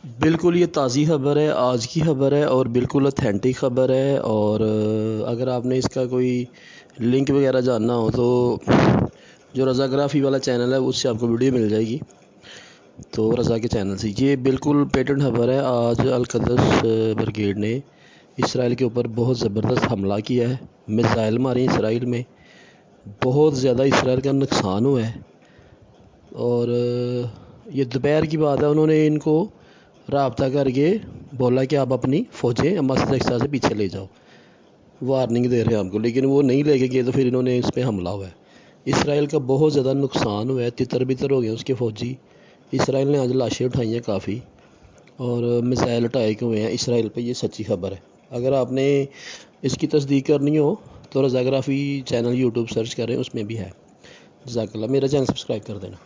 بالکل یہ تازی خبر ہے، آج کی خبر ہے اور بالکل اتھینٹک خبر ہے۔ اور اگر آپ نے اس کا کوئی لنک وغیرہ جاننا ہو تو جو رضا گرافی والا چینل ہے اس سے آپ کو ویڈیو مل جائے گی، تو رضا کے چینل سے۔ یہ بالکل پیٹنٹ خبر ہے۔ آج القدس بریگیڈ نے اسرائیل کے اوپر بہت زبردست حملہ کیا ہے، میزائل مارے اسرائیل میں، بہت زیادہ اسرائیل کا نقصان ہوا ہے۔ اور یہ دوپہر کی بات ہے، انہوں نے ان کو رابطہ کر کے بولا کہ آپ اپنی فوجیں مسجد اقصیٰ سے پیچھے لے جاؤ، وارننگ دے رہے ہیں آپ کو، لیکن وہ نہیں لے کے گئے تو پھر انہوں نے اس پہ حملہ ہوا ہے۔ اسرائیل کا بہت زیادہ نقصان ہوا ہے، تتر بتر ہو گئے اس کے فوجی۔ اسرائیل نے آج لاشیں اٹھائی ہیں کافی، اور میزائل اٹیک ہوئے ہیں اسرائیل پہ، یہ سچی خبر ہے۔ اگر آپ نے اس کی تصدیق کرنی ہو تو رضا گرافی چینل یوٹیوب سرچ کریں، اس میں بھی ہے۔ جزاک اللہ، میرا چینل سبسکرائب کر دینا۔